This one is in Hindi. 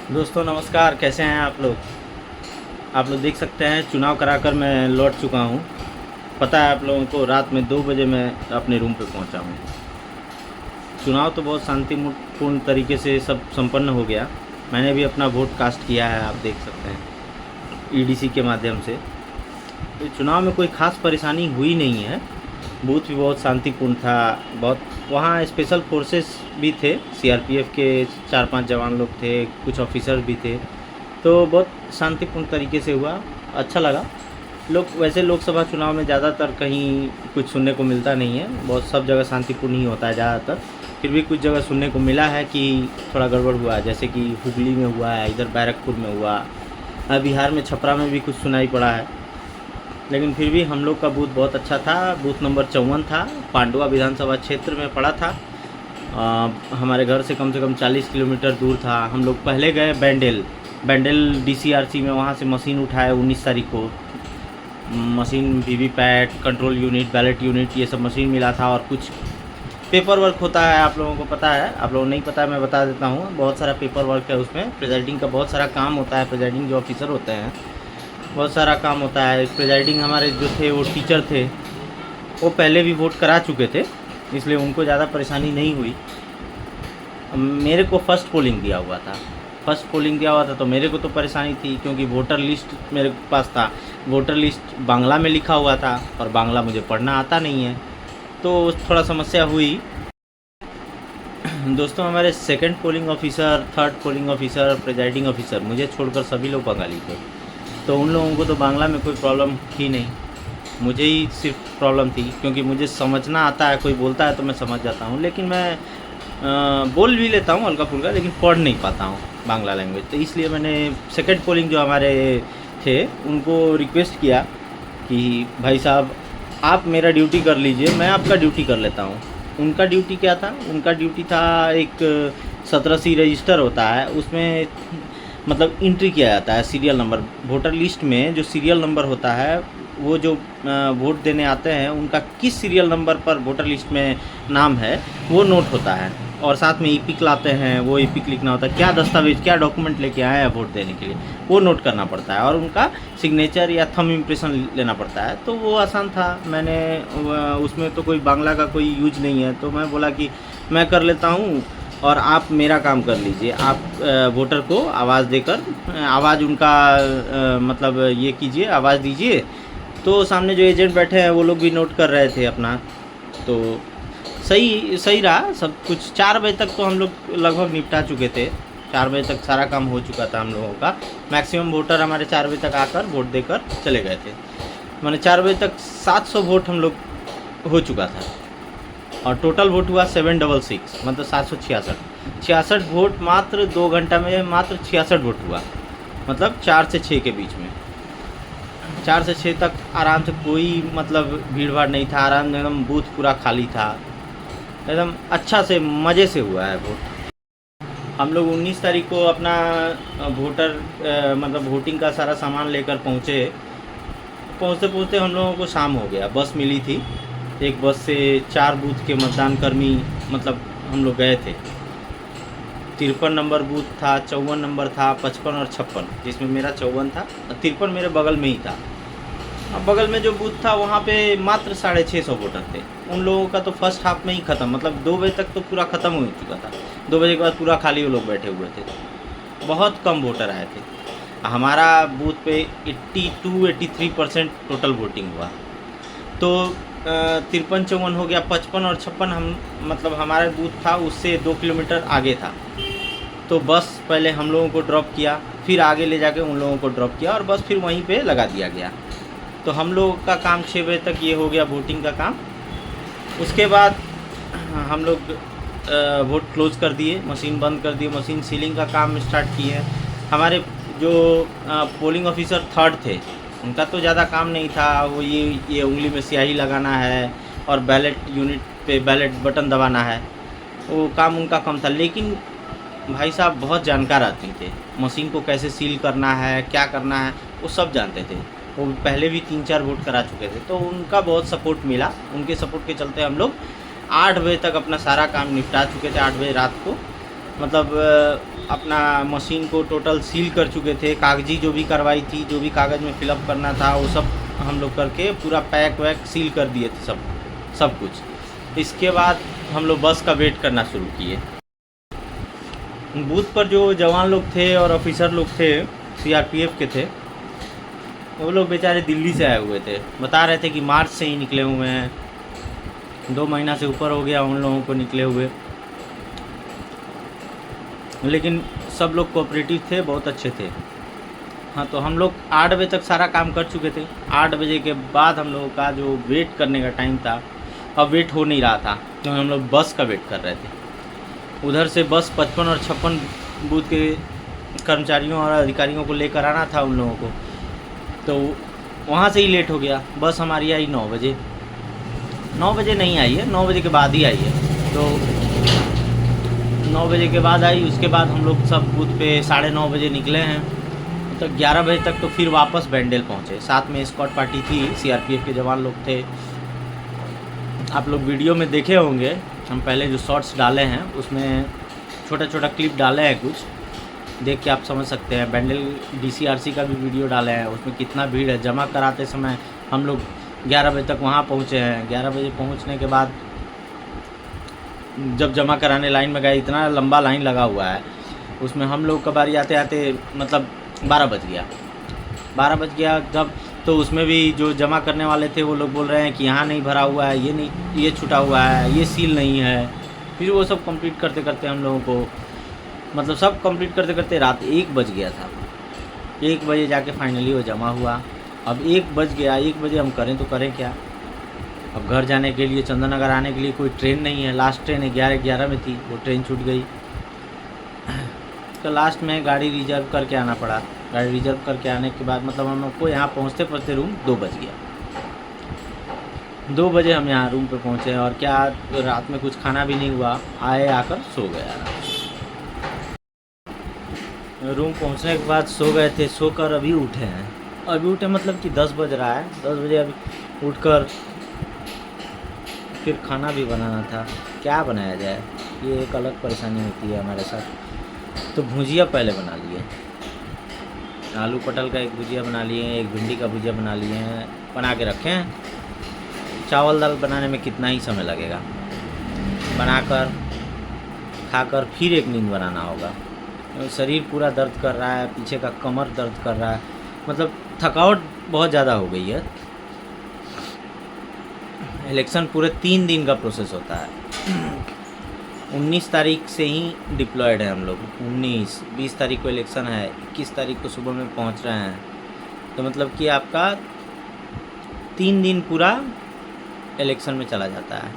दोस्तों नमस्कार, कैसे हैं आप लोग। आप लोग देख सकते हैं चुनाव कराकर मैं लौट चुका हूं। पता है आप लोगों को, रात में 2 बजे मैं अपने रूम पे पहुंचा हूं। चुनाव तो बहुत शांतिपूर्ण तरीके से सब संपन्न हो गया। मैंने भी अपना वोट कास्ट किया है, आप देख सकते हैं ईडीसी के माध्यम से। तो चुनाव में कोई ख़ास परेशानी हुई नहीं है। बूथ भी बहुत शांतिपूर्ण था। बहुत वहाँ स्पेशल फोर्सेस भी थे, सीआरपीएफ के 4-5 जवान लोग थे, कुछ ऑफिसर भी थे। तो बहुत शांतिपूर्ण तरीके से हुआ, अच्छा लगा। वैसे लोकसभा चुनाव में ज़्यादातर कहीं कुछ सुनने को मिलता नहीं है, बहुत सब जगह शांतिपूर्ण ही होता है ज़्यादातर। फिर भी कुछ जगह सुनने को मिला है कि थोड़ा गड़बड़ हुआ है, जैसे कि हुगली में हुआ है, इधर बैरकपुर में हुआ, बिहार में छपरा में भी कुछ सुनाई पड़ा है। लेकिन फिर भी हम लोग का बूथ बहुत अच्छा था। बूथ नंबर 54 था, पांडुआ विधानसभा क्षेत्र में पड़ा था। हमारे घर से कम 40 किलोमीटर दूर था। हम लोग पहले गए बैंडेल डीसीआरसी में, वहाँ से मशीन उठाए 19 तारीख को। Machine VVPAT, control unit, ballot unit, ये सब मशीन मिला था। और कुछ पेपर वर्क होता है, आप लोगों को पता है, आप लोगों को नहीं पता है मैं बता देता हूँ। बहुत सारा पेपर वर्क है उसमें, प्रेजाइडिंग का बहुत सारा काम होता है। प्रेजाइडिंग जो ऑफिसर होते हैं, बहुत सारा काम होता है। प्रेजाइडिंग हमारे जो थे वो टीचर थे, वो पहले भी वोट करा चुके थे, इसलिए उनको ज़्यादा परेशानी नहीं हुई। मेरे को फर्स्ट पोलिंग दिया हुआ था, तो मेरे को तो परेशानी थी, क्योंकि वोटर लिस्ट मेरे पास था। वोटर लिस्ट बांग्ला में लिखा हुआ था और बांग्ला मुझे पढ़ना आता नहीं है, तो थोड़ा समस्या हुई। दोस्तों हमारे second polling officer, third polling officer, presiding officer, मुझे छोड़कर सभी लोग बंगाली थे। तो उन लोगों को तो बांग्ला में कोई प्रॉब्लम थी नहीं, मुझे ही सिर्फ प्रॉब्लम थी, क्योंकि मुझे समझना आता है। कोई बोलता है तो मैं समझ जाता हूँ, लेकिन मैं बोल भी लेता हूँ हल्का फुल्का, लेकिन पढ़ नहीं पाता हूँ बांग्ला लैंग्वेज। तो इसलिए मैंने सेकंड पोलिंग जो हमारे थे उनको रिक्वेस्ट किया कि भाई साहब आप मेरा ड्यूटी कर लीजिए, मैं आपका ड्यूटी कर लेता हूँ। उनका ड्यूटी क्या था? उनका ड्यूटी था, एक 17C रजिस्टर होता है, उसमें मतलब एंट्री किया जाता है सीरियल नंबर। वोटर लिस्ट में जो सीरियल नंबर होता है, वो जो वोट देने आते हैं उनका किस सीरियल नंबर पर वोटर लिस्ट में नाम है वो नोट होता है। और साथ में ईपिक लाते हैं, वो ईपिक लिखना होता है, क्या दस्तावेज, क्या डॉक्यूमेंट लेके आए हैं वोट देने के लिए, वो नोट करना पड़ता है। और उनका सिग्नेचर या थंब इम्प्रेशन लेना पड़ता है। तो वो आसान था। मैंने उसमें तो कोई बांग्ला का कोई यूज नहीं है, तो मैं बोला कि मैं कर लेता हूँ और आप मेरा काम कर लीजिए। आप वोटर को आवाज़ देकर, आवाज़ उनका मतलब ये कीजिए, आवाज़ दीजिए। तो सामने जो एजेंट बैठे हैं वो लोग भी नोट कर रहे थे अपना। तो सही रहा सब कुछ। 4 बजे तक तो हम लोग लगभग निपटा चुके थे। 4 बजे तक सारा काम हो चुका था हम लोगों का। मैक्सिमम वोटर हमारे 4 बजे तक आकर वोट देकर चले गए थे। मैंने 4 बजे तक 700 वोट हम लोग हो चुका था, और टोटल वोट हुआ 766, मतलब 766 वोट। मात्र 2 घंटा में मात्र 66 वोट हुआ, मतलब 4 से 6 के बीच में। 4 से 6 तक आराम से, कोई मतलब भीड़ भाड़ नहीं था, आराम से एकदम बूथ पूरा खाली था, एकदम अच्छा से मज़े से हुआ है वोट। हम लोग 19 तारीख को अपना मतलब वोटिंग का सारा सामान लेकर पहुँचते हम लोगों को शाम हो गया। बस मिली थी, एक बस से 4 बूथ के मतदान कर्मी मतलब हम लोग गए थे। 53 नंबर बूथ था, 54 नंबर था, 55 और 56, जिसमें मेरा 54 था। 53 मेरे बगल में ही था। अब बगल में जो बूथ था वहाँ पे मात्र 650 वोटर थे। उन लोगों का तो फर्स्ट हाफ में ही ख़त्म, मतलब 2 बजे तक तो पूरा ख़त्म हो चुका था। 2 बजे के बाद पूरा खाली वो लोग बैठे हुए थे, बहुत कम वोटर आए थे। हमारा बूथ पे 82-83% टोटल वोटिंग हुआ। तो 53-54 हो गया। 55 और 56 हम मतलब हमारा बूथ था उससे 2 किलोमीटर आगे था। तो बस पहले हम लोगों को ड्रॉप किया, फिर आगे ले जाके उन लोगों को ड्रॉप किया, और बस फिर वहीं पे लगा दिया गया। तो हम लोगों का काम 6 बजे तक ये हो गया वोटिंग का काम। उसके बाद हम लोग वोट क्लोज़ कर दिए, मशीन बंद कर दिए, मशीन सीलिंग का काम स्टार्ट किए। हमारे जो पोलिंग ऑफिसर थर्ड थे, उनका तो ज़्यादा काम नहीं था। वो ये उंगली में स्याही लगाना है और बैलेट यूनिट पे बैलेट बटन दबाना है, वो काम उनका कम था। लेकिन भाई साहब बहुत जानकार आदमी थे, मशीन को कैसे सील करना है, क्या करना है, वो सब जानते थे। वो पहले भी 3-4 वोट करा चुके थे, तो उनका बहुत सपोर्ट मिला। उनके सपोर्ट के चलते हम लोग 8 बजे तक अपना सारा काम निपटा चुके थे, 8 बजे रात को। मतलब अपना मशीन को टोटल सील कर चुके थे। कागजी जो भी कार्रवाई थी, जो भी कागज़ में फिलअप करना था, वो सब हम लोग करके पूरा पैक वैक सील कर दिए थे सब कुछ। इसके बाद हम लोग बस का वेट करना शुरू किए। बूथ पर जो जवान लोग थे और ऑफिसर लोग थे, सीआरपीएफ के थे, वो लोग बेचारे दिल्ली से आए हुए थे। बता रहे थे कि मार्च से ही निकले हुए हैं, 2 महीना से ऊपर हो गया उन लोगों को निकले हुए। लेकिन सब लोग कोऑपरेटिव थे, बहुत अच्छे थे। हाँ, तो हम लोग 8 बजे तक सारा काम कर चुके थे। 8 बजे के बाद हम लोगों का जो वेट करने का टाइम था, अब वेट हो नहीं रहा था, क्योंकि हम लोग बस का वेट कर रहे थे। उधर से बस 55 और 56 बूथ के कर्मचारियों और अधिकारियों को लेकर आना था उन लोगों को, तो वहाँ से ही लेट हो गया। बस हमारी आई 9 बजे। 9 बजे नहीं आई है, 9 बजे के बाद ही आई है। तो 9 बजे के बाद आई। उसके बाद हम लोग सब बूथ पे 9:30 बजे निकले हैं, तो 11 बजे तक तो फिर वापस बैंडेल पहुँचे। साथ में स्क्वाड पार्टी थी, सीआरपीएफ के जवान लोग थे। आप लोग वीडियो में देखे होंगे, हम पहले जो शॉर्ट्स डाले हैं उसमें छोटा छोटा क्लिप डाले हैं, कुछ देख के आप समझ सकते हैं। बैंडेल डीसीआरसी का भी वीडियो डाले हैं, उसमें कितना भीड़ है। जमा कराते समय हम लोग 11 बजे तक वहाँ पहुँचे हैं। 11 बजे पहुँचने के बाद जब जमा कराने लाइन में गए, इतना लंबा लाइन लगा हुआ है, उसमें हम लोग का बारी आते आते मतलब 12 बज गया। 12 बज गया जब, तो उसमें भी जो जमा करने वाले थे वो लोग बोल रहे हैं कि यहाँ नहीं भरा हुआ है, ये नहीं, ये छूटा हुआ है, ये सील नहीं है। फिर वो सब कंप्लीट करते करते हम लोगों को, मतलब सब कंप्लीट करते करते रात 1 बज गया था। 1 बजे जाके फाइनली वो जमा हुआ। अब 1 बज गया, 1 बजे हम करें तो करें क्या। अब घर जाने के लिए, चंदननगर आने के लिए कोई ट्रेन नहीं है। लास्ट ट्रेन 11:11 में थी, वो ट्रेन छूट गई। तो लास्ट में गाड़ी रिजर्व करके आना पड़ा। गाड़ी रिजर्व करके आने के बाद मतलब हम लोग को यहाँ पहुँचते पहुँचते रूम 2 बज गया। 2 बजे हम यहाँ रूम पे पहुँचे, और क्या रात में कुछ खाना भी नहीं हुआ, आए आकर सो गए आराम से। रूम पहुँचने के बाद सो गए थे। सोकर अभी उठे हैं। अभी उठे मतलब कि 10 बज रहा है। 10 बजे अभी उठकर फिर खाना भी बनाना था। क्या बनाया जाए, ये एक अलग परेशानी होती है हमारे साथ। तो भुजिया पहले बना लिए, आलू पटल का एक भुजिया बना लिए, एक भिंडी का भुजिया बना लिए हैं, बना के रखे हैं। चावल दाल बनाने में कितना ही समय लगेगा। बनाकर खाकर फिर एक नींद बनाना होगा। शरीर पूरा दर्द कर रहा है, पीछे का कमर दर्द कर रहा है, मतलब थकावट बहुत ज़्यादा हो गई है। इलेक्शन पूरे 3 दिन का प्रोसेस होता है। 19 तारीख से ही डिप्लॉयड है हम लोग। 19-20 तारीख को इलेक्शन है, 21 तारीख को सुबह में पहुंच रहे हैं। तो मतलब कि आपका 3 दिन पूरा इलेक्शन में चला जाता है।